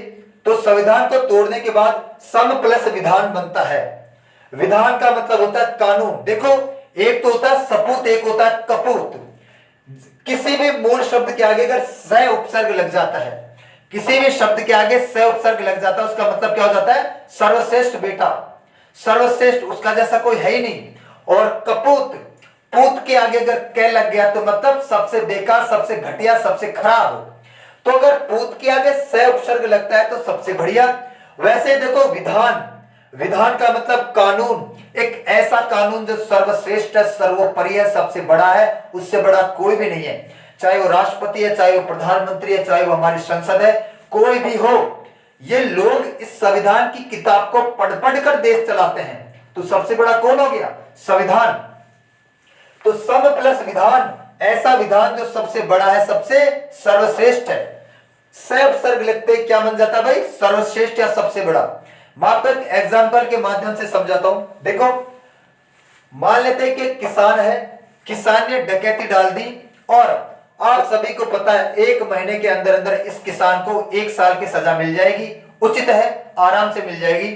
तो संविधान को तोड़ने के बाद सम प्लस विधान बनता है। विधान का मतलब होता है कानून। देखो, एक तो होता है सपूत, एक होता है कपूत। किसी भी मूल शब्द के आगे अगर स उपसर्ग लग जाता है, किसी भी शब्द के आगे स उपसर्ग लग जाता है, उसका मतलब क्या हो जाता है? सर्वश्रेष्ठ बेटा, सर्वश्रेष्ठ, उसका जैसा कोई है ही नहीं। और कपूत, पूत के आगे अगर क लग गया तो मतलब सबसे बेकार, सबसे घटिया, सबसे खराब। तो अगर पूत के आगे स उपसर्ग लगता है तो सबसे बढ़िया। वैसे देखो, विधान, विधान का मतलब कानून, एक ऐसा कानून जो सर्वश्रेष्ठ है, सर्वोपरि है, सबसे बड़ा है, उससे बड़ा कोई भी नहीं है। चाहे वो राष्ट्रपति है, चाहे वो प्रधानमंत्री है, चाहे वो हमारी संसद है, कोई भी हो, ये लोग इस संविधान की किताब को पढ़ पढ़ कर देश चलाते हैं। तो सबसे बड़ा कौन हो गया? संविधान। तो सम प्लस विधान, ऐसा विधान जो सबसे बड़ा है, सबसे सर्वश्रेष्ठ है। स उपसर्ग लगते क्या बन जाता है भाई? सर्वश्रेष्ठ या सबसे बड़ा। मैं आपको एक एग्जाम्पल के माध्यम से समझाता हूं। देखो, मान लेते हैं कि किसान है, किसान ने डकैती डाल दी और आप सभी को पता है 1 महीने के अंदर अंदर इस किसान को 1 साल की सजा मिल जाएगी। उचित है, आराम से मिल जाएगी।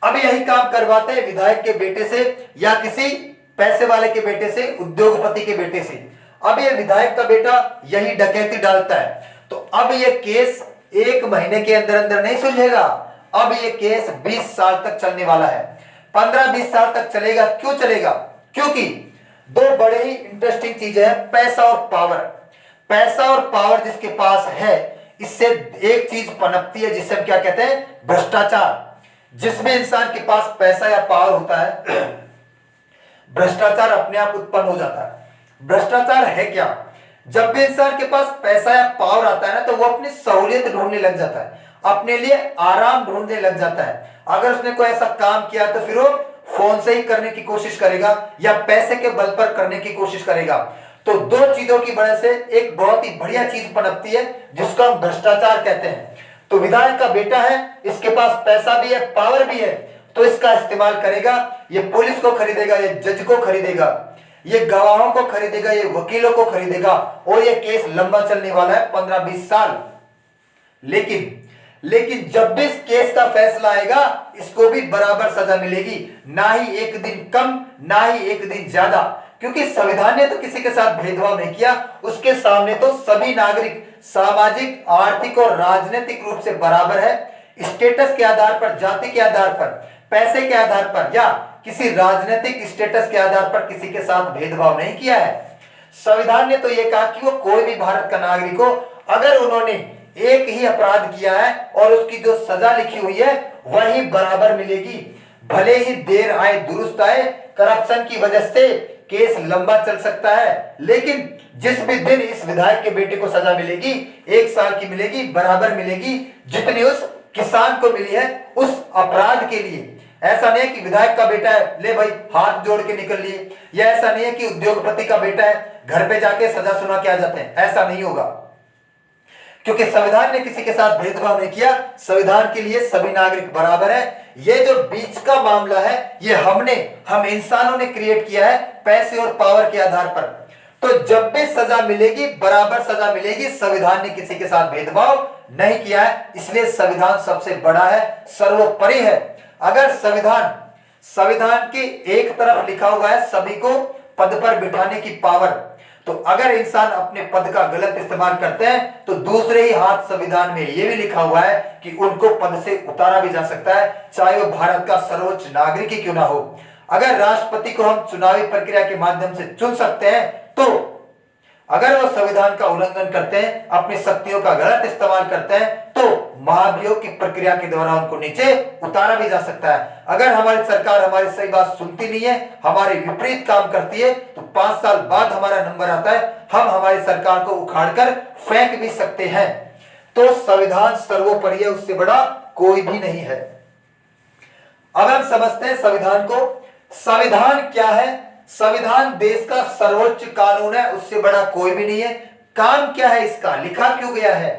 अब यही काम करवाते हैं विधायक के बेटे से या किसी पैसे वाले के बेटे से, उद्योगपति के बेटे से। अब ये विधायक का बेटा यही डकैती डालता है, तो अब ये केस 1 महीने के अंदर अंदर नहीं सुलझेगा। अब ये केस 20 साल तक चलने वाला है, 15-20 साल तक चलेगा। क्यों चलेगा? क्योंकि 2 बड़े ही इंटरेस्टिंग चीजें हैं, पैसा और पावर। पैसा और पावर जिसके पास है, इससे एक चीज पनपती है जिसे हम क्या कहते हैं? भ्रष्टाचार। जिसमें इंसान के पास पैसा या पावर होता है, भ्रष्टाचार अपने आप उत्पन्न हो जाता है। भ्रष्टाचार है क्या? जब भी इंसान के पास पैसा या पावर आता है ना, तो वो अपनी सहूलियत ढूंढने लग जाता है, अपने लिए आराम ढूंढने लग जाता है। अगर उसने कोई ऐसा काम किया तो फिर वो फोन से ही करने की कोशिश करेगा या पैसे के बल पर करने की कोशिश करेगा। तो 2 चीजों की वजह से एक बहुत ही बढ़िया चीज पनपती है जिसको हम भ्रष्टाचार कहते हैं। तो विधायक का बेटा है, इसके पास पैसा भी है, पावर भी है, तो इसका इस्तेमाल करेगा। ये पुलिस को खरीदेगा, ये जज को खरीदेगा, ये गवाहों को खरीदेगा, ये वकीलों को खरीदेगा, और ये केस लंबा चलने वाला है 15-20 साल। लेकिन जब भी इस केस का फैसला आएगा, इसको भी बराबर सजा मिलेगी, ना ही 1 दिन कम, ना ही 1 दिन ज्यादा। क्योंकि संविधान ने तो किसी के साथ भेदभाव नहीं किया, उसके सामने तो सभी नागरिक सामाजिक, आर्थिक और राजनीतिक रूप से बराबर है। स्टेटस के आधार पर, जाति के आधार पर, पैसे के आधार पर या किसी राजनीतिक स्टेटस के आधार पर किसी के साथ भेदभाव नहीं किया है। संविधान ने तो यह कहा कि वो कोई भी भारत का नागरिक हो, अगर उन्होंने एक ही अपराध किया है और उसकी जो सजा लिखी हुई है वही बराबर मिलेगी। भले ही देर आए दुरुस्त आए, करप्शन की वजह से केस लंबा चल सकता है, लेकिन जिस भी दिन इस विधायक के बेटे को सजा मिलेगी, 1 साल की मिलेगी, बराबर मिलेगी जितनी उस किसान को मिली है उस अपराध के लिए। ऐसा नहीं है कि विधायक का बेटा है, ले भाई हाथ जोड़ के निकल लिए, या ऐसा नहीं है कि उद्योगपति का बेटा है, घर पे जाके सजा सुना के आ जाते हैं। ऐसा नहीं होगा, क्योंकि संविधान ने किसी के साथ भेदभाव नहीं किया। संविधान के लिए सभी नागरिक बराबर है। ये जो बीच का मामला है, ये हम इंसानों ने क्रिएट किया है पैसे और पावर के आधार पर। तो जब भी सजा मिलेगी, बराबर सजा मिलेगी। संविधान ने किसी के साथ भेदभाव नहीं किया है, इसलिए संविधान सबसे बड़ा है, सर्वोपरि है। अगर संविधान की एक तरफ लिखा हुआ है सभी को पद पर बिठाने की पावर, तो अगर इंसान अपने पद का गलत इस्तेमाल करते हैं तो दूसरे ही हाथ संविधान में यह भी लिखा हुआ है कि उनको पद से उतारा भी जा सकता है, चाहे वो भारत का सर्वोच्च नागरिक ही क्यों ना हो। अगर राष्ट्रपति को हम चुनावी प्रक्रिया के माध्यम से चुन सकते हैं, तो अगर वो संविधान का उल्लंघन करते हैं, अपनी शक्तियों का गलत इस्तेमाल करते हैं, तो महाभियोग की प्रक्रिया के द्वारा उनको नीचे उतारा भी जा सकता है। अगर हमारी सरकार हमारी सही बात सुनती नहीं है, हमारे विपरीत काम करती है, तो 5 साल बाद हमारा नंबर आता है, हम हमारी सरकार को उखाड़कर फेंक भी सकते हैं। तो संविधान सर्वोपरि है, उससे बड़ा कोई भी नहीं है। अब हम समझते हैं संविधान को। संविधान क्या है? संविधान देश का सर्वोच्च कानून है, उससे बड़ा कोई भी नहीं है। काम क्या है इसका, लिखा क्यों गया है?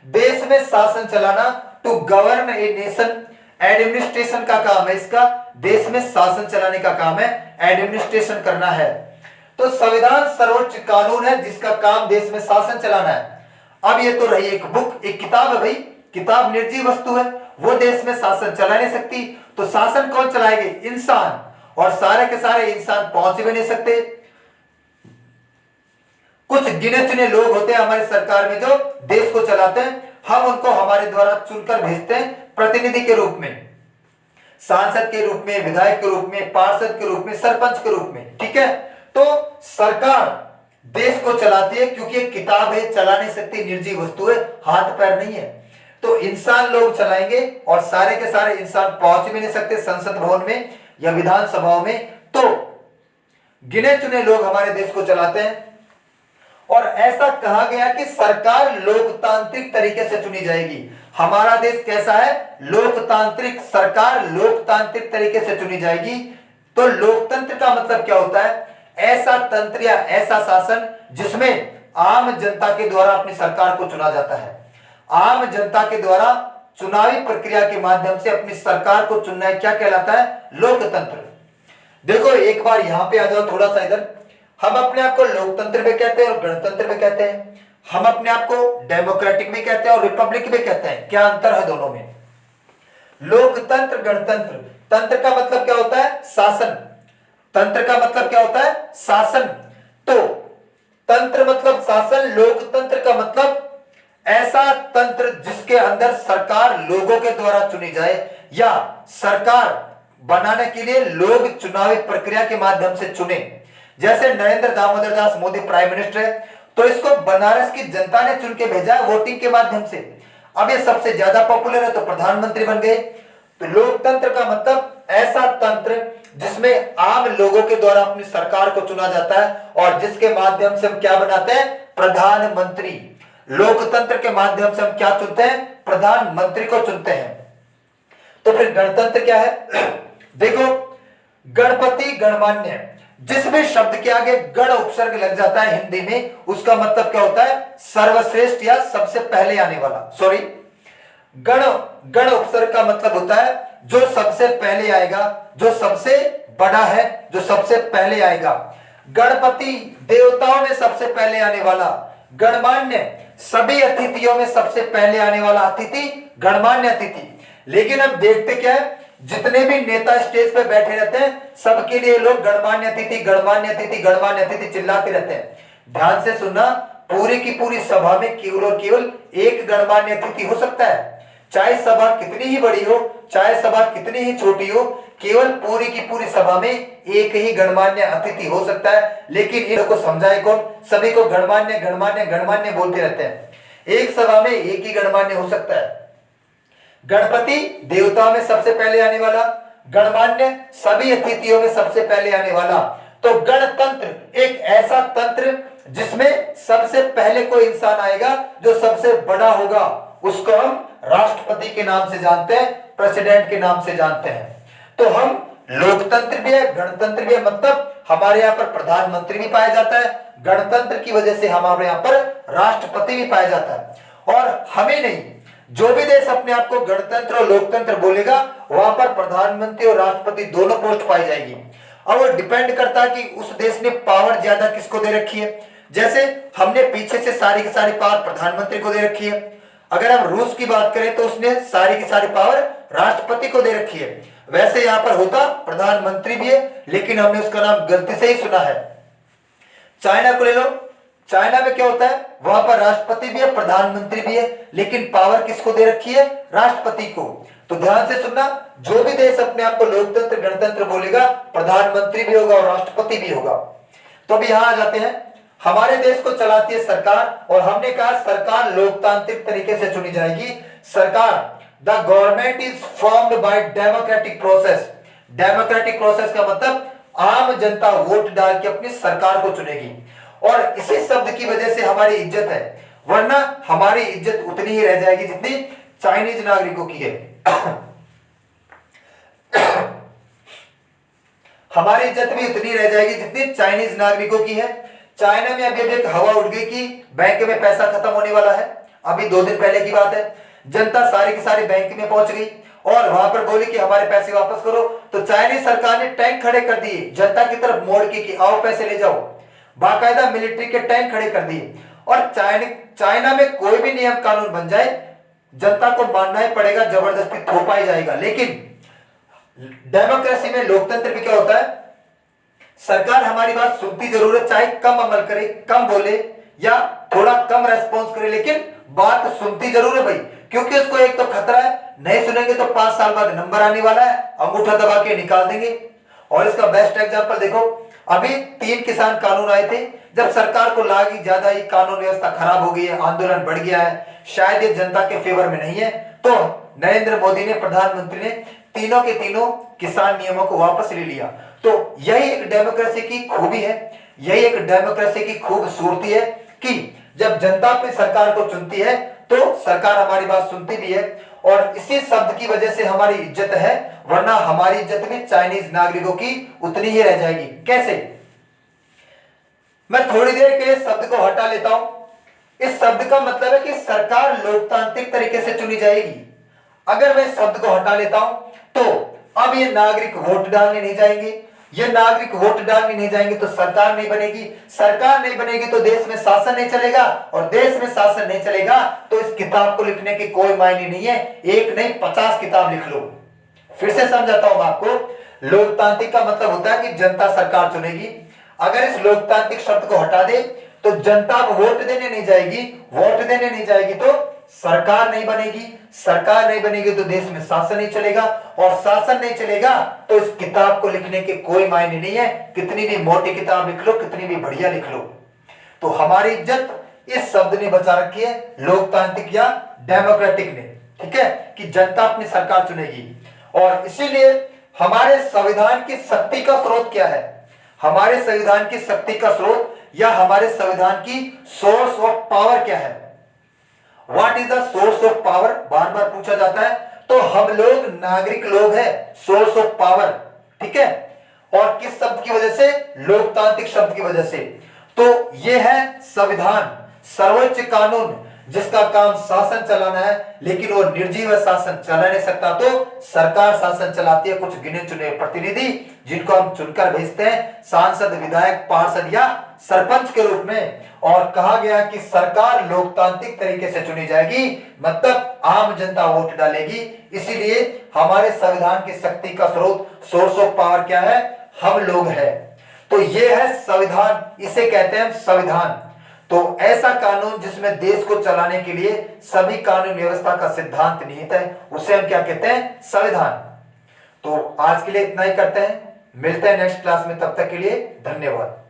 देश में शासन चलाना, to govern a nation, administration का काम है इसका, देश में शासन चलाने का काम है, एडमिनिस्ट्रेशन करना है। तो संविधान सर्वोच्च कानून है जिसका काम देश में शासन चलाना है। अब ये तो रही एक बुक, एक किताब है भाई, किताब निर्जीव वस्तु है, वो देश में शासन चला नहीं सकती। तो शासन कौन चलाएंगे? इंसान, और सारे के सारे इंसान पहुंच भी नहीं सकते। कुछ गिने चुने लोग होते हैं हमारी सरकार में जो देश को चलाते हैं, हम उनको हमारे द्वारा चुनकर भेजते हैं प्रतिनिधि के रूप में, सांसद के रूप में, विधायक के रूप में, पार्षद के रूप में, सरपंच के रूप में। ठीक है, तो सरकार देश को चलाती है क्योंकि एक किताब है, चला नहीं सकती, निर्जीव वस्तु है, हाथ पैर नहीं है। तो इंसान लोग चलाएंगे और सारे के सारे इंसान पहुंच भी नहीं सकते संसद भवन में या विधानसभाओं में। तो गिने चुने लोग हमारे देश को चलाते हैं। और ऐसा कहा गया कि सरकार लोकतांत्रिक तरीके से चुनी जाएगी। हमारा देश कैसा है? लोकतांत्रिक, सरकार लोकतांत्रिक तरीके से चुनी जाएगी। तो लोकतंत्र का मतलब क्या होता है? ऐसा तंत्र या ऐसा शासन जिसमें आम जनता के द्वारा अपनी सरकार को चुना जाता है। आम जनता के द्वारा चुनावी प्रक्रिया के माध्यम से अपनी सरकार को चुनना क्या कहलाता है? लोकतंत्र। देखो एक बार यहां पे आ जाओ थोड़ा सा इधर। हम अपने आप को लोकतंत्र भी कहते हैं और गणतंत्र भी कहते हैं। हम अपने आप को डेमोक्रेटिक भी कहते हैं और रिपब्लिक भी कहते हैं। क्या अंतर है दोनों में? लोकतंत्र, गणतंत्र, तंत्र का मतलब क्या होता है? शासन। तंत्र का मतलब क्या होता है? शासन। तो तंत्र मतलब शासन, लोकतंत्र का मतलब ऐसा तंत्र जिसके अंदर सरकार लोगों के द्वारा चुनी जाए या सरकार बनाने के लिए लोग चुनावी प्रक्रिया के माध्यम से चुने। जैसे नरेंद्र दामोदर दास मोदी प्राइम मिनिस्टर है, तो इसको बनारस की जनता ने चुन के भेजा है वोटिंग के माध्यम से। अब ये सबसे ज्यादा पॉपुलर है तो प्रधानमंत्री बन गए। तो लोकतंत्र का मतलब ऐसा तंत्र जिसमें आम लोगों के द्वारा अपनी सरकार को चुना जाता है और जिसके माध्यम से हम क्या बनाते हैं? प्रधानमंत्री। लोकतंत्र के माध्यम से हम क्या चुनते हैं? प्रधानमंत्री को चुनते हैं। तो फिर गणतंत्र क्या है? देखो, गणपति, गणमान्य, जिस भी शब्द के आगे गण उपसर्ग लग जाता है हिंदी में, उसका मतलब क्या होता है? सर्वश्रेष्ठ या सबसे पहले आने वाला। सॉरी, गण उपसर्ग का मतलब होता है जो सबसे पहले आएगा, जो सबसे बड़ा है, जो सबसे पहले आएगा। गणपति देवताओं में सबसे पहले आने वाला। गणमान्य सभी अतिथियों में सबसे पहले आने वाला अतिथि गणमान्य अतिथि। लेकिन हम देखते क्या है, जितने भी नेता स्टेज पे बैठे रहते हैं सबके लिए लोग गणमान्य अतिथि, गणमान्य अतिथि, गणमान्य अतिथि चिल्लाते रहते हैं। ध्यान से सुनना, पूरी की पूरी सभा में केवल और केवल एक गणमान्य अतिथि हो सकता है। चाहे सभा कितनी ही बड़ी हो, चाहे सभा कितनी ही छोटी हो, केवल पूरी की पूरी सभा में एक ही गणमान्य अतिथि हो सकता है। लेकिन इनको समझाए कौन? सभी को गणमान्य गणमान्य गणमान्य बोलते रहते हैं। एक सभा में एक ही गणमान्य हो सकता है। गणपति देवताओं में सबसे पहले आने वाला, गणमान्य सभी अतिथियों में सबसे पहले आने वाला। तो गणतंत्र एक ऐसा तंत्र जिसमें सबसे पहले कोई इंसान आएगा जो सबसे बड़ा होगा, उसको हम राष्ट्रपति के नाम से जानते हैं, प्रेसिडेंट के नाम से जानते हैं। तो हम लोकतंत्र भी है, गणतंत्र भी है, मतलब हमारे यहाँ पर प्रधानमंत्री भी पाया जाता है। गणतंत्र की वजह से हमारे यहाँ पर राष्ट्रपति भी पाया जाता है। और हमें नहीं, जो भी देश अपने आप को गणतंत्र और लोकतंत्र बोलेगा वहां पर प्रधानमंत्री और राष्ट्रपति दोनों पोस्ट पाई जाएगी। अब वो डिपेंड करता है कि उस देश ने पावर ज्यादा किसको दे रखी है। जैसे हमने पीछे से सारी की सारी पावर प्रधानमंत्री को दे रखी है। अगर हम रूस की बात करें तो उसने सारी की सारी पावर राष्ट्रपति को दे रखी है। वैसे यहां पर होता प्रधानमंत्री भी है, लेकिन हमने उसका नाम गलती से ही सुना है। चाइना को ले लो, चाइना में क्या होता है? वहां पर राष्ट्रपति भी है, प्रधानमंत्री भी है, लेकिन पावर किसको दे रखी है? राष्ट्रपति को। तो ध्यान से सुनना, जो भी देश अपने आप को लोकतंत्र गणतंत्र बोलेगा, प्रधानमंत्री भी होगा और राष्ट्रपति भी होगा। तो अब यहां आ जाते हैं, हमारे देश को चलाती है सरकार, और हमने कहा सरकार लोकतांत्रिक तरीके से चुनी जाएगी। सरकार, the government is formed by democratic process. Democratic process का मतलब आम जनता वोट डाल के अपनी सरकार को चुनेगी। और इसी शब्द की वजह से हमारी इज्जत है, वरना हमारी इज्जत उतनी ही रह जाएगी जितनी चाइनीज नागरिकों की है। हमारी इज्जत भी उतनी रह जाएगी जितनी चाइनीज नागरिकों की है। चाइना में अभी एक हवा उड़ गई कि बैंक में पैसा खत्म होने वाला है। अभी 2 दिन पहले की बात है, जनता सारी की सारी बैंक में पहुंच गई और वहां पर बोली कि हमारे पैसे वापस करो। तो चाइनीज सरकार ने टैंक खड़े कर दिए जनता की तरफ मोड़ के कि आओ पैसे ले जाओ। बाकायदा मिलिट्री के टैंक खड़े कर दिए। और चाइना में कोई भी नियम कानून बन जाए, जनता को मानना ही पड़ेगा, जबरदस्ती थोपा ही जाएगा। लेकिन डेमोक्रेसी में, लोकतंत्र में क्या होता है, सरकार हमारी बात सुनती जरूर है, चाहे कम अमल करे, कम बोले या थोड़ा कम रेस्पॉन्स करे, लेकिन बात सुनती जरूर है भाई। क्योंकि उसको एक तो खतरा है, नहीं सुनेंगे तो 5 साल बाद नंबर आने वाला है, अंगूठा दबा के निकाल देंगे। और इसका बेस्ट एग्जांपल देखो, अभी 3 किसान कानून आए थे। जब सरकार को लगी ज्यादा ही कानून व्यवस्था खराब हो गई है, आंदोलन बढ़ गया है, शायद ये जनता के फेवर में नहीं है, तो नरेंद्र मोदी ने, प्रधानमंत्री ने तीनों के तीनों किसान नियमों को वापस ले लिया। तो यही एक डेमोक्रेसी की खूबी है, यही एक डेमोक्रेसी की खूबसूरती है कि जब जनता अपनी सरकार को चुनती है तो सरकार हमारी बात सुनती भी है। और इसी शब्द की वजह से हमारी इज्जत है, वरना हमारी इज्जत भी चाइनीज नागरिकों की उतनी ही रह जाएगी। कैसे? मैं थोड़ी देर के लिए शब्द को हटा लेता हूं। इस शब्द का मतलब है कि सरकार लोकतांत्रिक तरीके से चुनी जाएगी। अगर मैं शब्द को हटा लेता हूं तो अब ये नागरिक वोट डालने नहीं जाएंगे, ये नागरिक वोट डालने नहीं जाएंगे तो सरकार नहीं बनेगी, सरकार नहीं बनेगी तो देश में शासन नहीं चलेगा, और देश में शासन नहीं चलेगा तो इस किताब को लिखने की कोई मायने नहीं है। एक नहीं 50 किताब लिख लो। फिर से समझाता हूं आपको। लोकतांत्रिक का मतलब होता है कि जनता सरकार चुनेगी। अगर इस लोकतांत्रिक शब्द को हटा दे तो जनता वोट देने नहीं जाएगी, वोट देने नहीं जाएगी तो सरकार नहीं बनेगी, सरकार नहीं बनेगी तो देश में शासन नहीं चलेगा, और शासन नहीं चलेगा तो इस किताब को लिखने के कोई मायने नहीं है। कितनी भी मोटी किताब लिख लो, कितनी भी बढ़िया लिख लो। तो हमारी इज्जत इस शब्द ने बचा रखी है, लोकतांत्रिक या डेमोक्रेटिक ने। ठीक है, कि जनता अपनी सरकार चुनेगी। और इसीलिए हमारे संविधान की शक्ति का स्रोत क्या है? हमारे संविधान की शक्ति का स्रोत या हमारे संविधान की सोर्स ऑफ पावर क्या है? What is the source of power, बार बार पूछा जाता है। तो हम लोग नागरिक लोग हैं, सोर्स ऑफ पावर। ठीक है, और किस शब्द की वजह से? लोकतांत्रिक शब्द की वजह से। तो यह है संविधान, सर्वोच्च कानून, जिसका काम शासन चलाना है, लेकिन वो निर्जीव शासन चला नहीं सकता, तो सरकार शासन चलाती है। कुछ गिने चुने प्रतिनिधि जिनको हम चुनकर भेजते हैं, सांसद, विधायक, पार्षद या सरपंच के रूप में। और कहा गया कि सरकार लोकतांत्रिक तरीके से चुनी जाएगी, मतलब आम जनता वोट डालेगी। इसीलिए हमारे संविधान की शक्ति का स्रोत, सोर्स ऑफ पावर क्या है? हम लोग हैं। तो ये है संविधान, इसे कहते हैं संविधान। तो ऐसा कानून जिसमें देश को चलाने के लिए सभी कानून व्यवस्था का सिद्धांत निहित है, उसे हम क्या कहते हैं? संविधान। तो आज के लिए इतना ही करते हैं, मिलते हैं नेक्स्ट क्लास में। तब तक के लिए धन्यवाद।